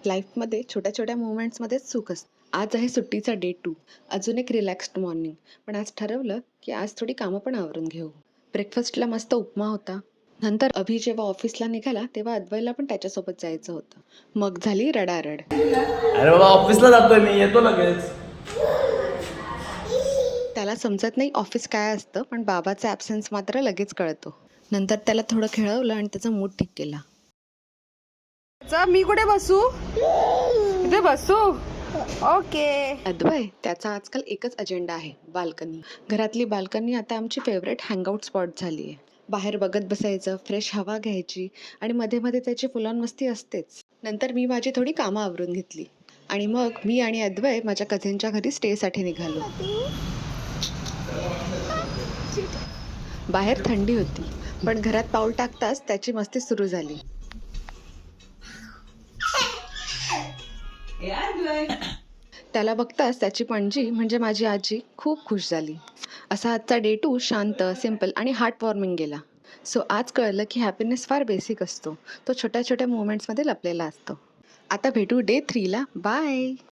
लाईफमध्ये छोट्या छोट्या मोमेंट्समध्येच सुख असतं. आज आहे सुट्टीचा डे 2. अजून एक रिलॅक्स्ड मॉर्निंग. पण आज ठरवलं की आज थोडी कामं पण आवरून घेऊ. ब्रेकफास्टला मस्त उपमा होता. नंतर अभि जेव्हा ऑफिसला निघाला तेव्हा अद्वैला पण त्याच्यासोबत जायचं होतं. मग झाली रडारड. अरे बाबा ऑफिसला जातोय मी, येतो लगेच. त्याला समजत नाही ऑफिस काय असतं, पण बाबाचा ॲब्सेन्स मात्र लगेच कळतो. नंतर त्याला थोडं खेळवलं आणि त्याचा मूड ठीक केला. मी कुठे बसू? इथे बसू? ओके. अद्वै त्याचा आजकाल एकच अजेंडा आहे, बाल्कनी. घरातली बाल्कनी आता आमची फेवरेट हँगआउट स्पॉट झाली आहे. बाहेर बघत बसायचं, फ्रेश हवा घ्यायची आणि मध्ये मध्ये त्याची फुलान मस्ती असतेच. नंतर मी माझी थोडी कामं आवरून घेतली आणि मग मी आणि अद्वै माझ्या कझिनच्या घरी स्टेसाठी निघालो. बाहेर थंडी होती, पण घरात पाऊल टाकताच त्याची मस्ती सुरू झाली. त्याला बघताच त्याची पणजी म्हणजे माझी आजी खूप खुश झाली. असा आजचा डे 2 शांत, सिम्पल आणि हार्ट वॉर्मिंग गेला. सो आज कळलं की हॅपीनेस फार बेसिक असतो. तो छोट्या छोट्या मोमेंट्समध्ये लपलेला असतो. आता भेटू डे 3 ला. बाय.